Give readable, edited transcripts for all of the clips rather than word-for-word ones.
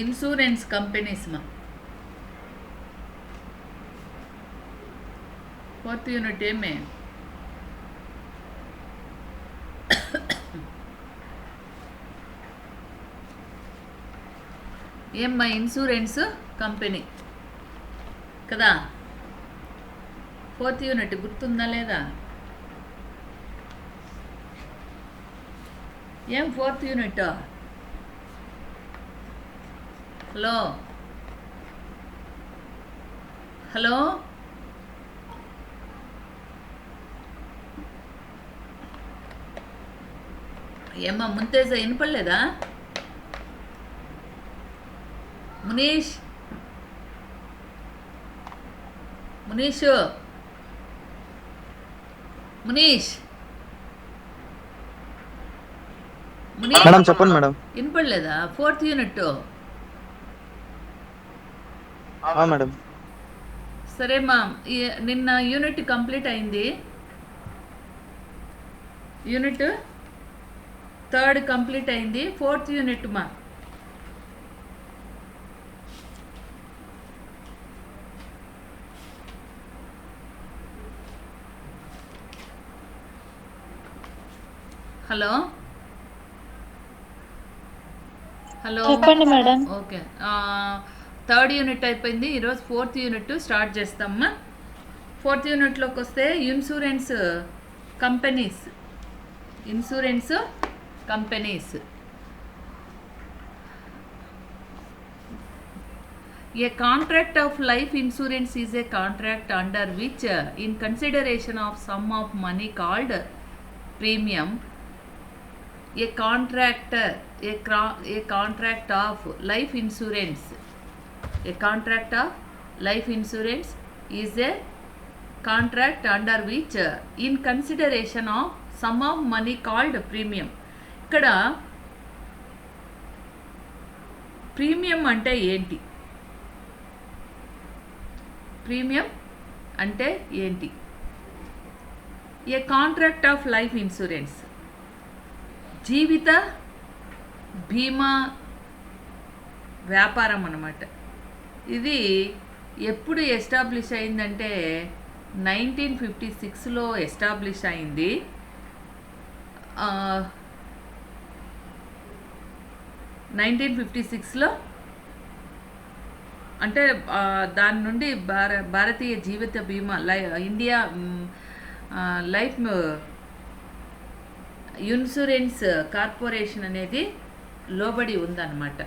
Insurance companies మా 4th unit ఏమే ఏమ్మా ఇన్సూరెన్స్ కంపెనీ కదా 4th యూనిట్ గుర్తుందా లేదా? ఏం 4th యూనిట్? హలో హలో ఏమ్మా ముంతేజ వినపడలేదా? మునీష్ మునీష్ మునీష్ మేడం చెప్పండి మేడం. వినపడలేదా? 4th unit madam. సరే మా నిన్న యూనిట్ కంప్లీట్ అయింది. యూనిట్ 3rd కంప్లీట్ అయింది. 4th యూనిట్ మా హలో హలో చెప్పండి మేడం. ఓకే 3rd యూనిట్ అయిపోయింది. ఈరోజు 4th యూనిట్ స్టార్ట్ చేస్తామమ్మా. 4th యూనిట్లోకి వస్తే insurance companies. A contract of life insurance is a contract under which, in consideration of sum of money called premium, a contract of life insurance is a contract under which, in consideration of sum of money called premium. ఇక్కడ premium అంటే ఏంటి? ఏ contract of life insurance జీవిత బీమా వ్యాపారం అన్నమాట. ఇది ఎప్పుడు establish అయిందంటే 1956లో ఎస్టాబ్లిష్ అయింది. 1956లో అంటే దాని నుండి భారతీయ జీవిత బీమా ఇండియా లైఫ్ ఇన్సూరెన్స్ కార్పొరేషన్ అనేది లోబడి ఉందన్నమాట.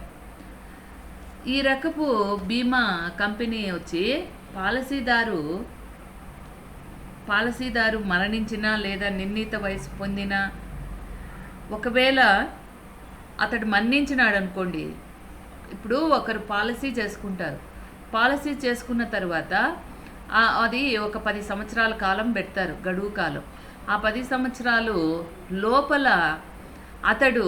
ఈ రకపు బీమా కంపెనీ వచ్చి పాలసీదారు మరణించినా లేదా నిర్ణీత వయసు పొందినా, ఒకవేళ అతడు మరణించినాడు అనుకోండి, ఇప్పుడు ఒకరు పాలసీ చేసుకున్న తర్వాత అది ఒక 10 సంవత్సరాల కాలం పెడతారు, గడువు కాలం. ఆ 10 సంవత్సరాలు లోపల అతడు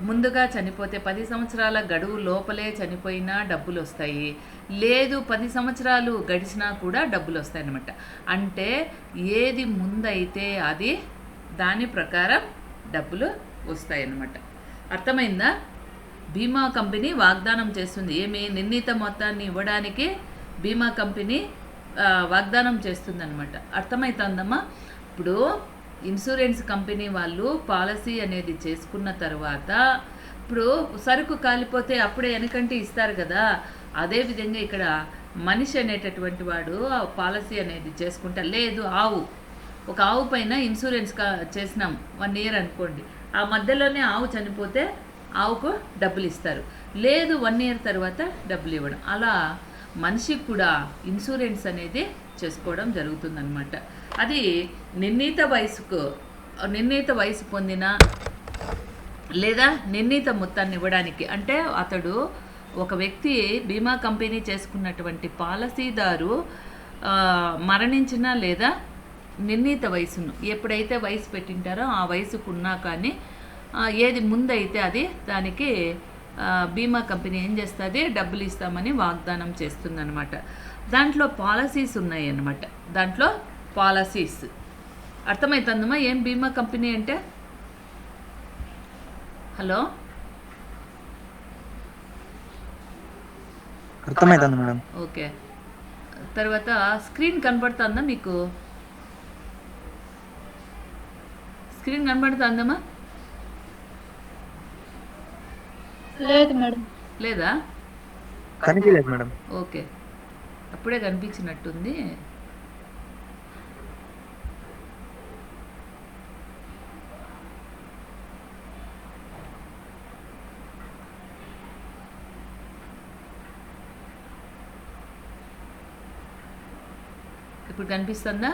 ముందుగా చనిపోతే 10 సంవత్సరాల గడువు లోపలే చనిపోయినా డబ్బులు వస్తాయి. లేదు 10 సంవత్సరాలు గడిచినా కూడా డబ్బులు వస్తాయి అన్నమాట. అంటే ఏది ముందైతే అది దాని ప్రకారం డబ్బులు వస్తాయి అన్నమాట. అర్థమైందా? బీమా కంపెనీ వాగ్దానం చేస్తుంది. నిర్ణీత మొత్తాన్ని ఇవ్వడానికి బీమా కంపెనీ వాగ్దానం చేస్తుందన్నమాట. అర్థమవుతుందమ్మా? ఇప్పుడు ఇన్సూరెన్స్ కంపెనీ వాళ్ళు పాలసీ అనేది చేసుకున్న తర్వాత, ఇప్పుడు సరుకు కాలిపోతే అప్పుడే వెనకంటే ఇస్తారు కదా, అదేవిధంగా ఇక్కడ మనిషి అనేటటువంటి వాడు పాలసీ అనేది చేసుకుంటా, లేదు ఒక ఆవు పైన ఇన్సూరెన్స్ చేసినాం 1 year అనుకోండి, ఆ మధ్యలోనే ఆవు చనిపోతే ఆవుకు డబ్బులు ఇస్తారు. లేదు 1 ఇయర్ తర్వాత డబ్బులు ఇవ్వడం. అలా మనిషికి కూడా ఇన్సూరెన్స్ అనేది చేసుకోవడం జరుగుతుందన్నమాట. అది నిర్ణీత వయసు పొందిన లేదా నిర్ణీత మొత్తాన్ని ఇవ్వడానికి. అంటే అతడు ఒక వ్యక్తి బీమా కంపెనీ చేసుకున్నటువంటి పాలసీదారు మరణించిన లేదా నిర్ణీత వయసును ఎప్పుడైతే వయసు పెట్టింటారో ఆ వయసుకున్నా కానీ ఏది ముందైతే అది దానికి బీమా కంపెనీ ఏం చేస్తుంది, డబ్బులు ఇస్తామని వాగ్దానం చేస్తుందన్నమాట. దాంట్లో పాలసీస్ ఉన్నాయి అన్నమాట. దాంట్లో పాలసీస్ అర్థమవుతుందమ్మా ఏం బీమా కంపెనీ అంటే? హలో, అర్థమైంది మేడం. ఓకే. తర్వాత స్క్రీన్ కనబడుతుందా మీకు? స్క్రీన్ కనబడుతుందమ్మా? లేదు మేడం. లేదా? కనిపించలేదు మేడం. ఓకే, అప్పుడే కనిపించినట్టుంది. ఇప్పుడు కనిపిస్తుందా?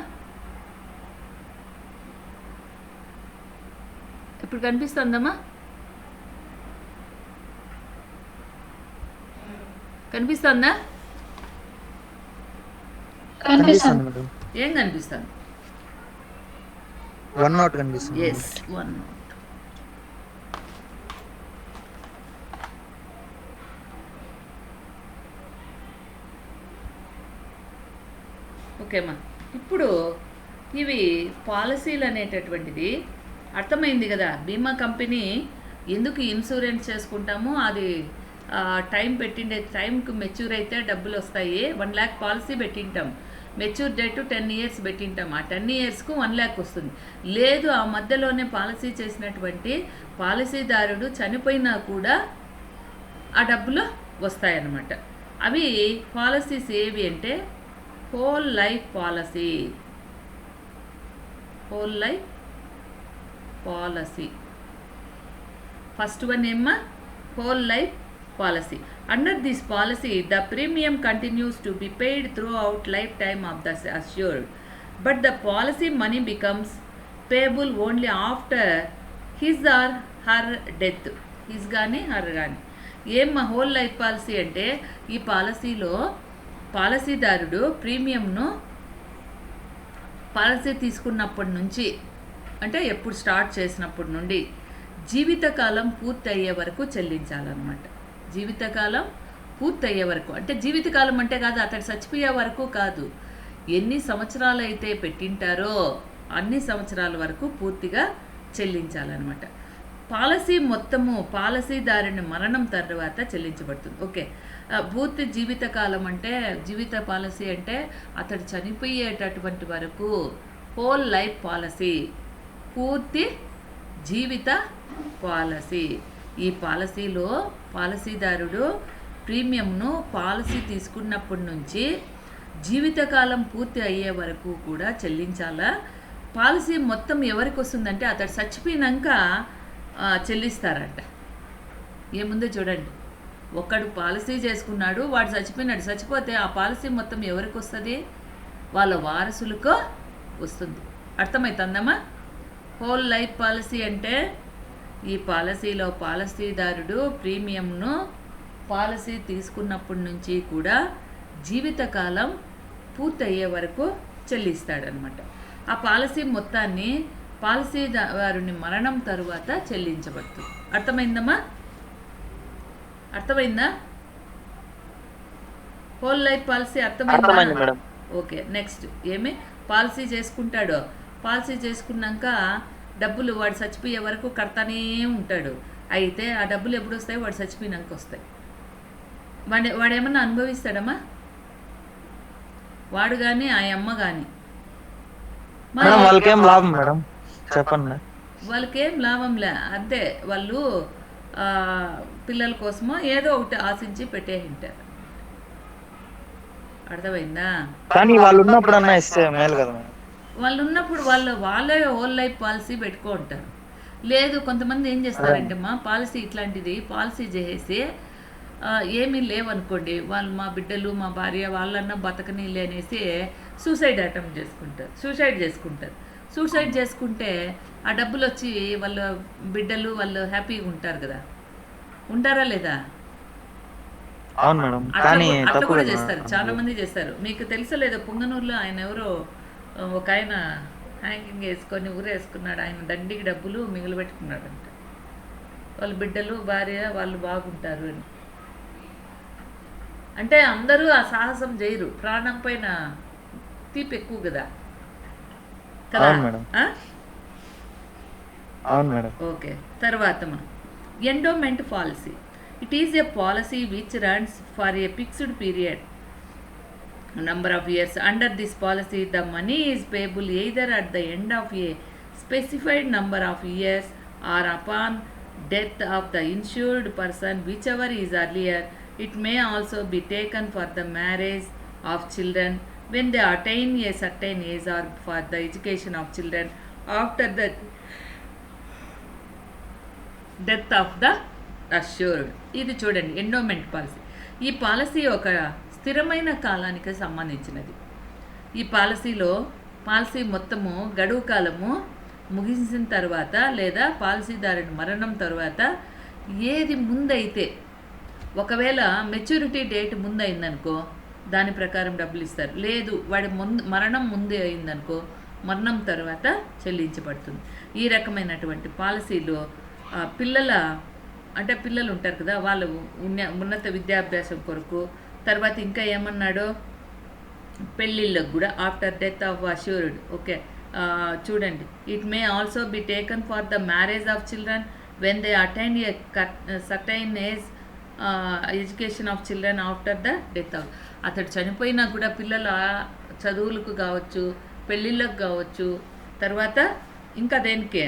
ఇప్పుడు కనిపిస్తుందమ్మా? కనిపిస్తుందా? కనిపిస్తుంది మేడం. ఏం కనిపిస్తుంది? 1 నోట్ కనిపిస్తుంది. Yes, 1 note. ఓకేమ్మా. ఇప్పుడు ఇవి పాలసీలు అనేటటువంటిది అర్థమైంది కదా. బీమా కంపెనీ ఎందుకు ఇన్సూరెన్స్ చేసుకుంటామో అది టైం పెట్టిండే టైంకి మెచ్యూర్ అయితే డబ్బులు వస్తాయి. 1 lakh పాలసీ పెట్టింటాం, మెచ్యూర్ డేట్ 10 years పెట్టింటాం. ఆ 10 yearsకు 1 lakh వస్తుంది. లేదు ఆ మధ్యలోనే పాలసీ చేసినటువంటి పాలసీదారుడు చనిపోయినా కూడా ఆ డబ్బులు వస్తాయన్నమాట. అవి పాలసీస్ ఏవి అంటే whole life policy. Whole life policy first one ఏమ్మా? Whole life policy. Under this policy, the premium continues to be paid throughout lifetime of the assured, but the policy money becomes payable only after his or her death. His గాని her కానీ. ఏమ్మా whole life policy అంటే? ఈ పాలసీలో పాలసీదారుడు ప్రీమియంను policy తీసుకున్నప్పటి నుంచి, అంటే ఎప్పుడు స్టార్ట్ చేసినప్పటి నుండి జీవితకాలం పూర్తి అయ్యే వరకు చెల్లించాలన్నమాట. జీవితకాలం పూర్తయ్యే వరకు అంటే జీవితకాలం అంటే కాదు, అతడు చచ్చిపోయే వరకు కాదు. ఎన్ని సంవత్సరాలు అయితే పెట్టింటారో అన్ని సంవత్సరాల వరకు పూర్తిగా చెల్లించాలన్నమాట. పాలసీ మొత్తము పాలసీదారుని మరణం తర్వాత చెల్లించబడుతుంది. ఓకే, పూర్తి జీవితకాలం అంటే జీవిత పాలసీ అంటే అతడు చనిపోయేటటువంటి వరకు హోల్ లైఫ్ పాలసీ, పూర్తి జీవిత పాలసీ. ఈ పాలసీలో పాలసీదారుడు ప్రీమియంను పాలసీ తీసుకున్నప్పటి నుంచి జీవితకాలం పూర్తి అయ్యే వరకు కూడా చెల్లించాలా. పాలసీ మొత్తం ఎవరికి వస్తుందంటే అతడు చచ్చిపోయినాక చెల్లిస్తారంట. ఏముందో చూడండి, ఒక్కడు పాలసీ చేసుకున్నాడు, వాడు చచ్చిపోయినాడు. చచ్చిపోతే ఆ పాలసీ మొత్తం ఎవరికి వస్తుంది? వాళ్ళ వారసులకు వస్తుంది. అర్థమవుతుందమ్మా? హోల్ లైఫ్ పాలసీ అంటే ఈ పాలసీలో పాలసీదారుడు ప్రీమియంను పాలసీ తీసుకున్నప్పటి నుంచి కూడా జీవితకాలం పూర్తయ్యే వరకు చెల్లిస్తాడనమాట. ఆ పాలసీ మొత్తాన్ని పాలసీదారుని మరణం తరువాత చెల్లించబడుతుంది. అర్థమైందమ్మా? అర్థమైందా? హోల్ లైఫ్ పాలసీ అర్థమైందా? ఓకే, నెక్స్ట్ ఏమి పాలసీ చేసుకుంటాడో, పాలసీ చేసుకున్నాక డబ్బులు వాడు చచ్చిపోయే వరకు కడతానే ఉంటాడు. అయితే ఆ డబ్బులు ఎప్పుడు వస్తాయి? వాడు చచ్చిపోయినాక వస్తాయి. వాడేమన్నా అనుభవిస్తాడమ్మా? వాడు కానీ ఆ అమ్మ కానీ వాళ్ళకేం లాభం మేడం చెప్పండి. వాళ్ళకేం లాభంలే, అంతే. వాళ్ళు పిల్లల కోసమో ఏదో ఒకటి ఆశించి పెట్టేసింటారు. అర్థమైందా? కానీ వాళ్ళు ఉన్నప్పుడు ఇస్తే మేలు కదా మేడం. వాళ్ళు ఉన్నప్పుడు వాళ్ళే హోల్ లైఫ్ పాలసీ పెట్టుకుంటారు. లేదు కొంతమంది ఏం చేస్తారంటే మా పాలసీ ఇట్లాంటిది పాలసీ చేసేసి ఏమీ లేవనుకోండి, వాళ్ళు మా బిడ్డలు మా భార్య వాళ్ళన్నా బతకనీలే అనేసి సూసైడ్ అటెంప్ట్ చేసుకుంటారు. సూసైడ్ చేసుకుంటే ఆ డబ్బులు వచ్చి వాళ్ళ బిడ్డలు వాళ్ళు హ్యాపీగా ఉంటారు కదా, ఉంటారా లేదా? అవును మేడం, అట్లా కానీ అట్లా తప్పు కూడా కదా చేస్తారు, మేడం. చాలా మంది చేస్తారు. మీకు తెలుసో లేదో, పుంగనూరులో ఆయన ఎవరో ఒక ఆయన హ్యాంగింగ్ వేసుకొని ఊరేసుకున్నాడు, ఆయన దండికి డబ్బులు మిగిలిపెట్టుకున్నాడంట, వాళ్ళ బిడ్డలు భార్య వాళ్ళు బాగుంటారు అని. అంటే అందరూ ఆ సాహసం చేయరు, ప్రాణం పైన తీపి ఎక్కువ కదా కదా. అవును మేడం. ఆ? అవును మేడం. ఓకే, తర్వాత మనం endowment policy. It is a policy which runs for a fixed period number of years. Under this policy, the money is payable either at the end of a specified number of years or upon death of the insured person, whichever is earlier. It may also be taken for the marriage of children when they attain a certain age, or for the education of children after the death of the assured. ఇది చూడండి endowment policy. ఈ policy ఒక స్థిరమైన కాలానికి సంబంధించినది. ఈ పాలసీలో policy మొత్తము గడువు కాలము ముగిసిన తర్వాత లేదా పాలసీదారుని మరణం తర్వాత ఏది ముందైతే, ఒకవేళ మెచ్యూరిటీ డేట్ ముందు అయిందనుకో దాని ప్రకారం డబ్బులు ఇస్తారు, లేదు వాడి మరణం ముందే అయిందనుకో మరణం తర్వాత చెల్లించబడుతుంది. ఈ రకమైనటువంటి పాలసీలో పిల్లలు ఉంటారు కదా, వాళ్ళు ఉన్నత విద్యాభ్యాసం కొరకు, తర్వాత ఇంకా ఏమన్నాడో పెళ్ళిళ్ళకు కూడా after death of assured. Okay, చూడండి, it may also be taken for the marriage of children when they attend a certain age, education of children after the death of. అతడు చనిపోయినా కూడా పిల్లల చదువులకు కావచ్చు, పెళ్ళిళ్ళకు కావచ్చు, తర్వాత ఇంకా దేనికే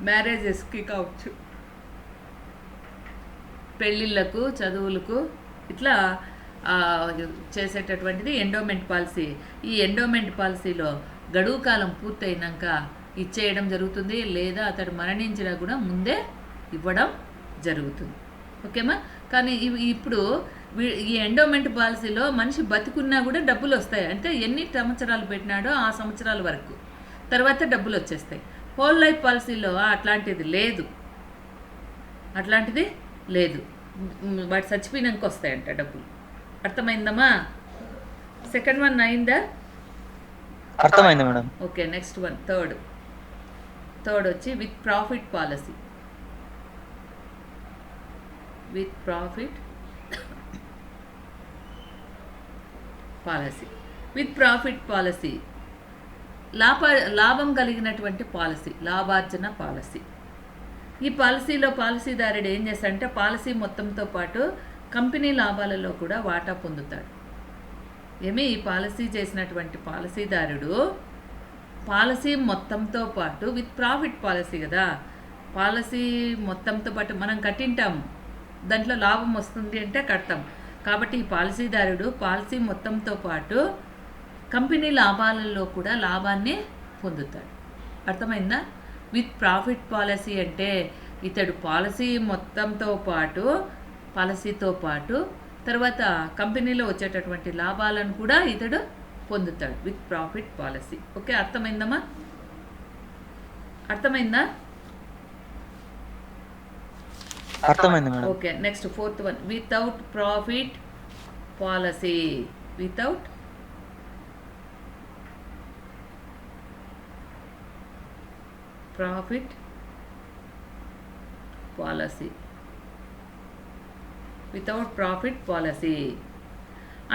మ్యారేజెస్కి కావచ్చు, పెళ్ళిళ్ళకు చదువులకు ఇట్లా చేసేటటువంటిది ఎండోమెంట్ పాలసీ. ఈ ఎండోమెంట్ పాలసీలో గడువు కాలం పూర్తయినాక ఇచ్చేయడం జరుగుతుంది, లేదా అతడు మరణించినా కూడా ముందే ఇవ్వడం జరుగుతుంది. ఓకేమా? కానీ ఇప్పుడు ఈ ఎండోమెంట్ పాలసీలో మనిషి బతికున్నా కూడా డబ్బులు వస్తాయి, అంటే ఎన్ని సంవత్సరాలు పెట్టినాడో ఆ సంవత్సరాల వరకు, తర్వాత డబ్బులు వచ్చేస్తాయి. హోల్ లైఫ్ పాలసీలో అట్లాంటిది లేదు, వాడు చచ్చిపోయినాక వస్తాయంట డబ్బులు. అర్థమైందమ్మా? సెకండ్ వన్ అయిందా? అర్థమైంది madam. Okay, next one third వచ్చి with profit policy. With profit policy లాభం కలిగినటువంటి పాలసీ, లాభార్జన పాలసీ. ఈ పాలసీలో పాలసీదారుడు ఏం చేస్తాడంటే పాలసీ మొత్తంతో పాటు కంపెనీ లాభాలలో కూడా వాటా పొందుతాడు. ఈ పాలసీ చేసినటువంటి పాలసీదారుడు పాలసీ మొత్తంతో పాటు విత్ ప్రాఫిట్ పాలసీ కదా, పాలసీ మొత్తంతో పాటు మనం కట్టింటాము, దాంట్లో లాభం వస్తుంది అంటే కడతాం. కాబట్టి ఈ పాలసీదారుడు పాలసీ మొత్తంతో పాటు కంపెనీ లాభాలలో కూడా లాభాన్ని పొందుతాడు. అర్థమైందా? విత్ ప్రాఫిట్ పాలసీ అంటే ఇతడు పాలసీతో పాటు తర్వాత కంపెనీలో వచ్చేటటువంటి లాభాలను కూడా ఇతడు పొందుతాడు విత్ ప్రాఫిట్ పాలసీ. ఓకే, అర్థమైందా? అర్థమైంది madam. Okay, next fourth one without profit policy. Without profit policy.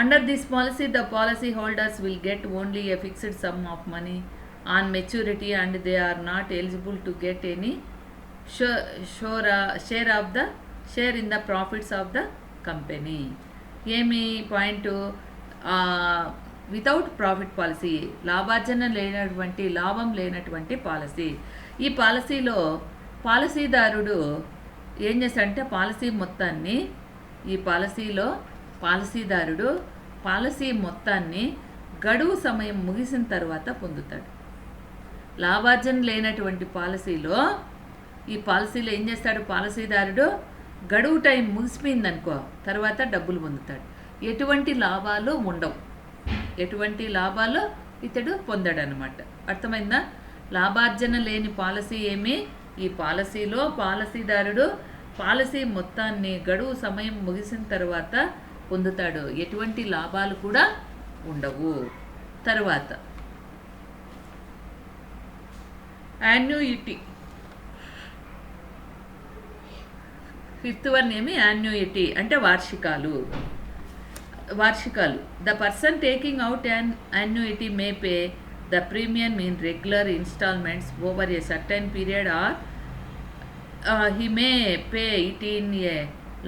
Under this policy, the policy holders will get only a fixed sum of money on maturity, and they are not eligible to get any share in the profits of the company. ఏమి point? Without profit policy, లాభం లేనటువంటి policy. ఈ పాలసీలో పాలసీదారుడు ఏం చేస్తాడంటే policy మొత్తాన్ని గడువు సమయం ముగిసిన తర్వాత పొందుతాడు. లాభార్జన లేనటువంటి పాలసీలో ఈ పాలసీలో ఏం చేస్తాడు పాలసీదారుడు, గడువు టైం ముగిసిపోయిందనుకో తర్వాత డబ్బులు పొందుతాడు. ఎటువంటి లాభాలు ఉండవు, ఎటువంటి లాభాలు ఇతడు పొందాడనమాట. అర్థమైందా? లాభార్జన లేని పాలసీ ఏమి, ఈ పాలసీలో పాలసీదారుడు పాలసీ మొత్తాన్ని గడువు సమయం ముగిసిన తర్వాత పొందుతాడు, ఎటువంటి లాభాలు కూడా ఉండవు. తర్వాత యాన్యుయిటీ. ఫిఫ్త్ వన్ ఏమి యాన్యుయిటీ అంటే వార్షికాలు. The person taking out annuity may pay the premium in regular instalments over a certain period or he may pay it in a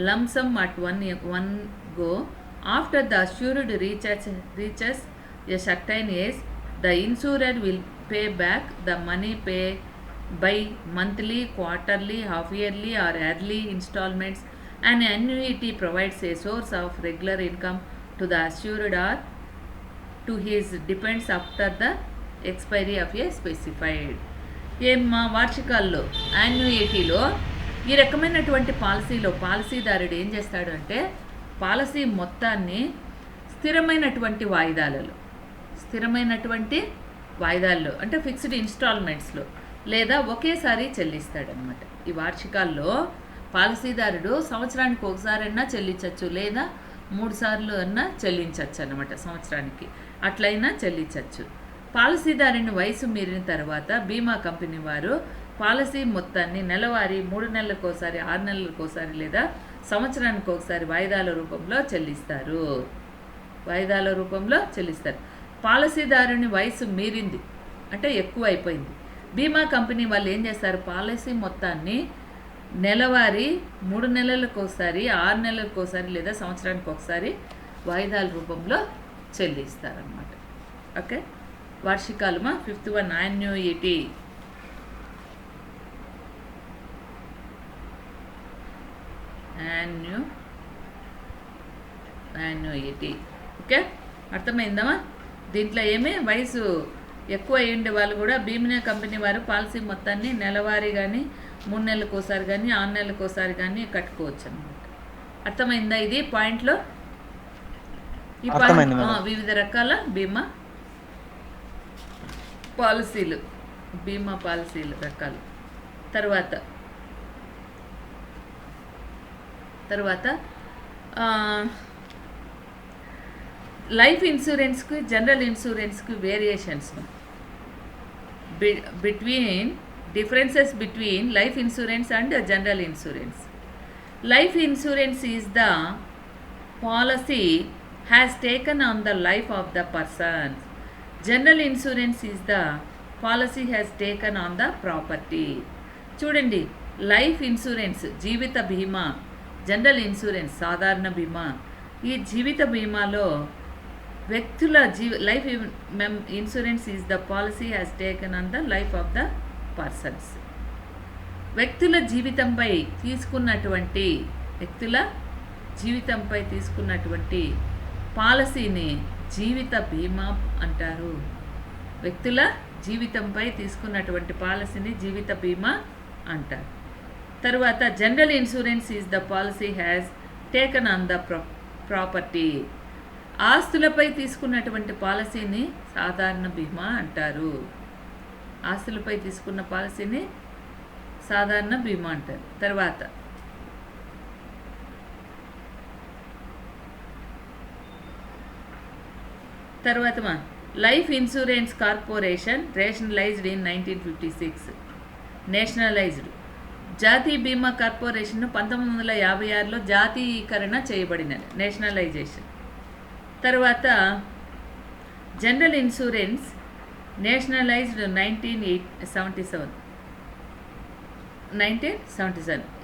lump sum at one go. After the assured reaches a certain age, the insurer will pay back the money paid by monthly, quarterly, half yearly or yearly installments. An annuity provides a source of regular income to the assured or to his dependents after the expiry of a specified. ఏమ్మా వార్షికాల్లో యాన్యుయిటీలో ఈ రకమైనటువంటి పాలసీలో పాలసీదారుడు ఏం చేస్తాడు అంటే policy మొత్తాన్ని స్థిరమైనటువంటి వాయిదాల్లో అంటే ఫిక్స్డ్ ఇన్స్టాల్మెంట్స్లో లేదా ఒకేసారి చెల్లిస్తాడనమాట. ఈ వార్షికాల్లో పాలసీదారుడు సంవత్సరానికి ఒకసారైనా చెల్లించవచ్చు లేదా 3 సార్లు అన్నా చెల్లించవచ్చు అనమాట. సంవత్సరానికి అట్లయినా చెల్లించవచ్చు. పాలసీదారుని వయసు మీరిన తర్వాత బీమా కంపెనీ వారు పాలసీ మొత్తాన్ని నెలవారీ, 3 నెలలకోసారి, 6 నెలలకోసారి లేదా సంవత్సరానికి ఒకసారి వాయిదాల రూపంలో చెల్లిస్తారు. పాలసీదారుని వయసు మీరింది అంటే ఎక్కువ అయిపోయింది. బీమా కంపెనీ వాళ్ళు ఏం చేస్తారు, పాలసీ మొత్తాన్ని నెలవారీ, 3 నెలలకోసారి, 6 నెలలకోసారి లేదా సంవత్సరానికి ఒకసారి వాయిదాల రూపంలో చెల్లిస్తారన్నమాట. ఓకే, వార్షికాలుమా. Fifth one annuity. Annuity okay, అర్థమైందమ్మా. దీంట్లో ఏమి వయసు ఎక్కువ అయ్యిండే వాళ్ళు కూడా బీమా కంపెనీ వారు పాలసీ మొత్తాన్ని నెలవారీ కానీ, 3 నెలలకోసారి కానీ, 6 నెలలకోసారి కానీ కట్టుకోవచ్చు అన్నమాట. అర్థమైందా ఇది పాయింట్లో? ఈ పాయింట్ వివిధ రకాల బీమా పాలసీలు రకాలు. తర్వాత లైఫ్ ఇన్సూరెన్స్కి, జనరల్ ఇన్సూరెన్స్కి variations, differences between life insurance and general insurance. Life insurance is the policy has taken on the life of the person. General insurance is the policy has taken on the property. చూడండి, life insurance జీవిత బీమా, general insurance సాధారణ బీమా. ఈ జీవిత బీమాలో వ్యక్తుల life insurance is the policy has taken on the life of the persons. వ్యక్తుల జీవితంపై తీసుకున్నటువంటి పాలసీని జీవిత బీమా అంటారు. వ్యక్తుల జీవితంపై తీసుకున్నటువంటి పాలసీని జీవిత బీమా అంటారు. తర్వాత general insurance is the policy has taken on the property. ఆస్తులపై తీసుకున్నటువంటి పాలసీని సాధారణ బీమా అంటారు. ఆస్తులపై తీసుకున్న పాలసీని సాధారణ బీమా అంటారు. తర్వాత life insurance corporation rationalised in 1956. Nationalised. జాతీయ బీమా కార్పొరేషన్ 1956లో జాతీయీకరణ చేయబడినది, నేషనలైజేషన్. తర్వాత జనరల్ ఇన్సూరెన్స్ నేషనలైజ్డ్ 1977.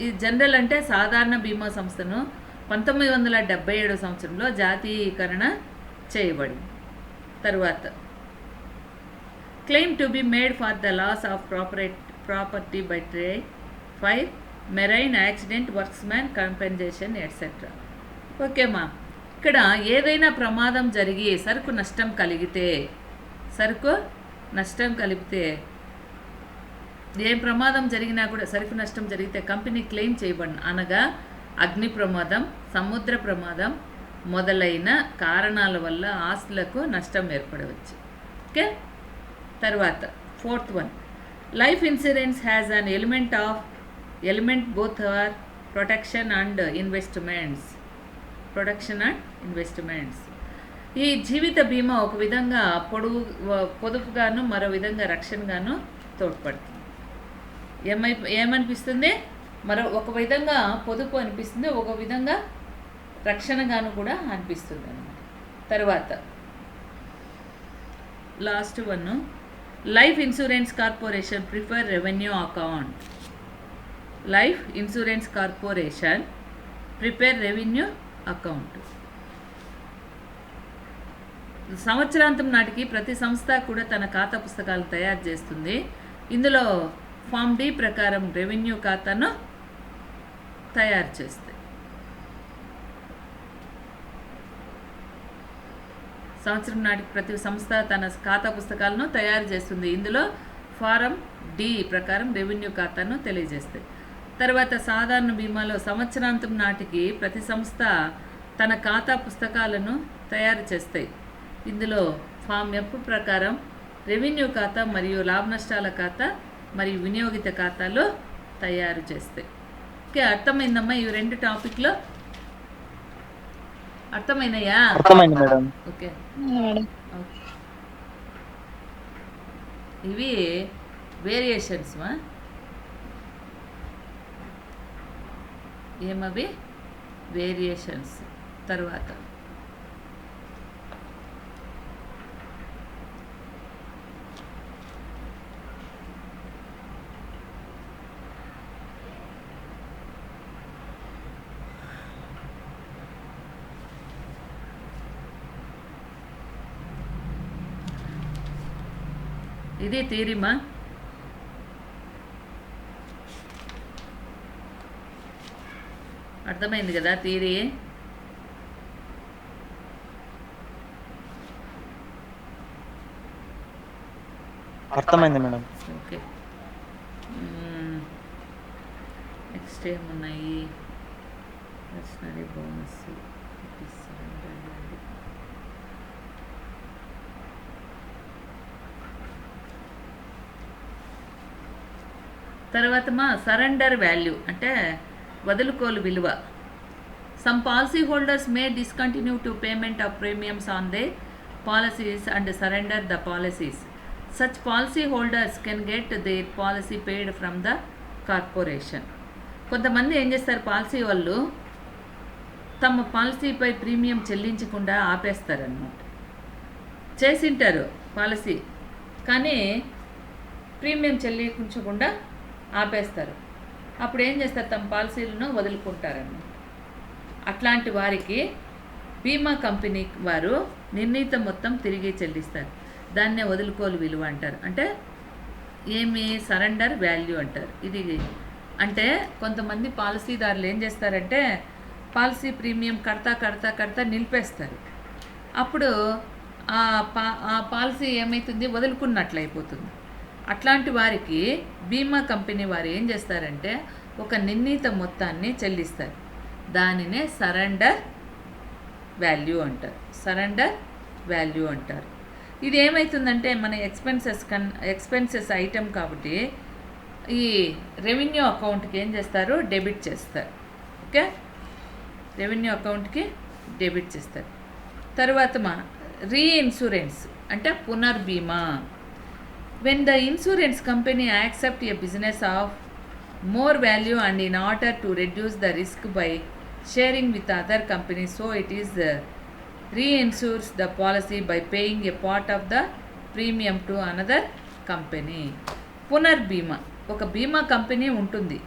ఈ జనరల్ అంటే సాధారణ బీమా సంస్థను 1977 సంవత్సరంలో జాతీయీకరణ చేయబడింది. తర్వాత claim to be made for the loss of property by trade, fire, marine accident, workmen's compensation etcetera. ఓకేమ్మా, ఇక్కడ ఏదైనా ప్రమాదం జరిగి సరుకు నష్టం కలిగితే ఏ ప్రమాదం జరిగినా కూడా సరుకు నష్టం జరిగితే కంపెనీ క్లెయిమ్ చేయబడిన అనగా అగ్ని ప్రమాదం, సముద్ర ప్రమాదం మొదలైన కారణాల వల్ల ఆస్తులకు నష్టం ఏర్పడవచ్చు. ఓకే, తర్వాత 4th one, life insurance has an element both are protection and investments. ఈ జీవిత బీమా ఒక విధంగా పొదుపుగాను మరో విధంగా రక్షణగాను తోడ్పడుతుంది. ఏమనిపిస్తుంది? ఒక విధంగా పొదుపు అనిపిస్తుంది, ఒక విధంగా రక్షణగాను కూడా అనిపిస్తుంది అన్నమాట. తర్వాత last one, life insurance corporation prefer revenue account. Life insurance corporation prepare revenue account. సంవత్సరాంతం నాటికి ప్రతి సంస్థ కూడా తన ఖాతా పుస్తకాలు తయారు చేస్తుంది. ఇందులో ఫామ్ డి ప్రకారం రెవెన్యూ ఖాతాను తయారు చేస్తుంది. సంవత్సరం నాటికి ప్రతి సంస్థ తన ఖాతా పుస్తకాలను తయారు చేస్తుంది. ఇందులో ఫారం డి ప్రకారం రెవెన్యూ ఖాతాను తెలియజేస్తాయి. తర్వాత సాధారణ బీమాలో సంవత్సరాంతం నాటికి ప్రతి సంస్థ తన ఖాతా పుస్తకాలను తయారు చేస్తాయి. ఇందులో ఫామ్ ఎఫ్ ప్రకారం రెవెన్యూ ఖాతా మరియు లాభ నష్టాల ఖాతా మరియు వినియోగిత ఖాతాలు తయారు చేస్తాయి. ఓకే, అర్థమైందమ్మా? ఈ 2 టాపిక్లో అర్థమైనయా? అర్థమైంది మేడం. Okay, madam. ఓకే. ఇవి వేరియేషన్స్ ఏమవి? వేరియేషన్స్. తర్వాత ఇది థియరీమా? అర్థమైంది కదా థియరీ? అర్థమైంది మేడం. ఓకే, నెక్స్ట్ ఏమున్నాయి? పర్సనరీ బోనస్. తర్వాత సరెండర్ వాల్యూ అంటే వదులుకోలు విలువ. Some policy holders may discontinue to payment of premiums on the policies and surrender the policies. Such policy holders can get their policy paid from the corporation. కొంతమంది ఏం చేస్తారు, policy వాళ్ళు తమ పాలసీపై premium చెల్లించకుండా ఆపేస్తారన్నమాట. చేసింటారు పాలసీ కానీ ప్రీమియం చెల్లించకుండా ఆపేస్తారు. అప్పుడు ఏం చేస్తారు, తమ పాలసీలను వదులుకుంటారన్నమాట. అట్లాంటి వారికి బీమా కంపెనీ వారు నిర్ణీత మొత్తం తిరిగి చెల్లిస్తారు. దాన్నే వదులుకోలు విలువ అంటారు. అంటే ఏమి? సరెండర్ వాల్యూ అంటారు. ఇది అంటే కొంతమంది పాలసీదారులు ఏం చేస్తారంటే పాలసీ ప్రీమియం కడతా నిలిపేస్తారు. అప్పుడు ఆ పాలసీ ఏమవుతుంది, వదులుకున్నట్లు అయిపోతుంది. అట్లాంటి వారికి బీమా కంపెనీ వారు ఏం చేస్తారంటే ఒక నిర్ణీత మొత్తాన్ని చెల్లిస్తారు. దానినే సరెండర్ వాల్యూ అంటారు. ఇది ఏమవుతుందంటే మన ఎక్స్పెన్సెస్ ఐటెం కాబట్టి ఈ రెవెన్యూ అకౌంట్కి ఏం చేస్తారు, డెబిట్ చేస్తారు. ఓకే, రెవెన్యూ అకౌంట్కి డెబిట్ చేస్తారు. తర్వాత రీఇన్సూరెన్స్ అంటే పునర్బీమా. When the insurance company accepts a business of more value and in order to reduce the risk by sharing with other companies, so it is reinsures the policy by paying a part of the premium to another company. పునర్బీమా. ఒక బీమా company ఉంటుంది.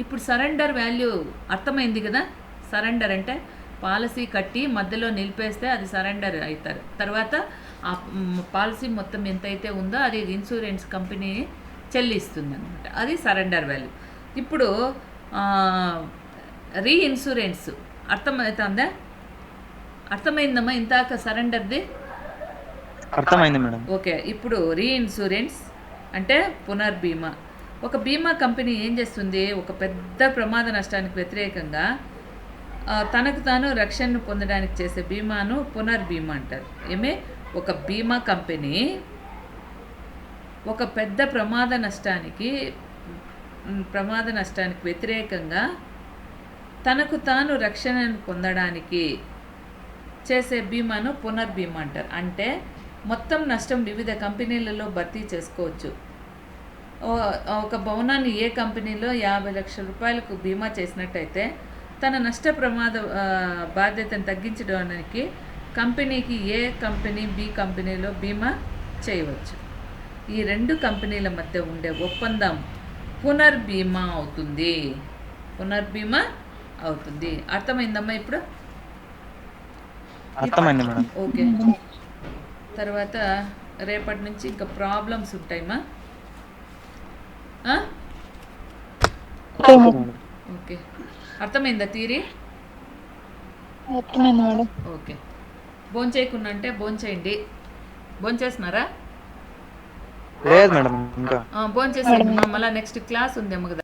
ఇప్పుడు surrender value అర్థమైంది కదా? Surrender అంటే policy కట్టి మధ్యలో నిలిపేస్తే అది సరెండర్ అవుతారు. తర్వాత ఆ పాలసీ మొత్తం ఎంతైతే ఉందో అది ఇన్సూరెన్స్ కంపెనీ చెల్లిస్తుంది అనమాట. అది సరెండర్ వాల్యూ. ఇప్పుడు రీఇన్సూరెన్స్ అర్థమవుతుందా? అర్థమైందమ్మా ఇంతాక సరెండర్ది? అర్థమైంది మేడం. ఓకే, ఇప్పుడు రీఇన్సూరెన్స్ అంటే పునర్బీమా. ఒక బీమా కంపెనీ ఏం చేస్తుంది, ఒక పెద్ద ప్రమాద నష్టానికి వ్యతిరేకంగా తనకు తాను రక్షణను పొందడానికి చేసే బీమాను పునర్బీమా అంటారు. ఏమే, ఒక బీమా కంపెనీ ఒక పెద్ద ప్రమాద నష్టానికి వ్యతిరేకంగా తనకు తాను రక్షణను పొందడానికి చేసే బీమాను పునర్బీమా అంటారు. అంటే మొత్తం నష్టం వివిధ కంపెనీలలో భర్తీ చేసుకోవచ్చు. ఒక భవనాన్ని ఏ కంపెనీలో 50 లక్షల రూపాయలకు బీమా చేసినట్టయితే తన నష్ట ప్రమాద బాధ్యతను తగ్గించడానికి కంపెనీకి ఏ కంపెనీ బి కంపెనీలో బీమా చేయవచ్చు. ఈ రెండు కంపెనీల మధ్య ఉండే ఒప్పందం పునర్బీమా అవుతుంది. పునర్బీమా అవుతుంది. అర్థమైందమ్మా ఇప్పుడు? అర్థమైంది మేడం. ఓకే. తర్వాత రేపటి నుంచి ఇంకా ప్రాబ్లమ్స్ ఉంటాయమ్మా. Okay madam. ఓకే, అర్థమైందా థియరీ? అర్థమైంది మేడం. ఓకే. భోంచేయకుండా అంటే భోంచేయండి. భోంచేస్తున్నారా? లేదు మేడం ఇంకా. భోంచేసేయండి. మళ్ళీ నెక్స్ట్ క్లాస్ ఉందేమో కదా.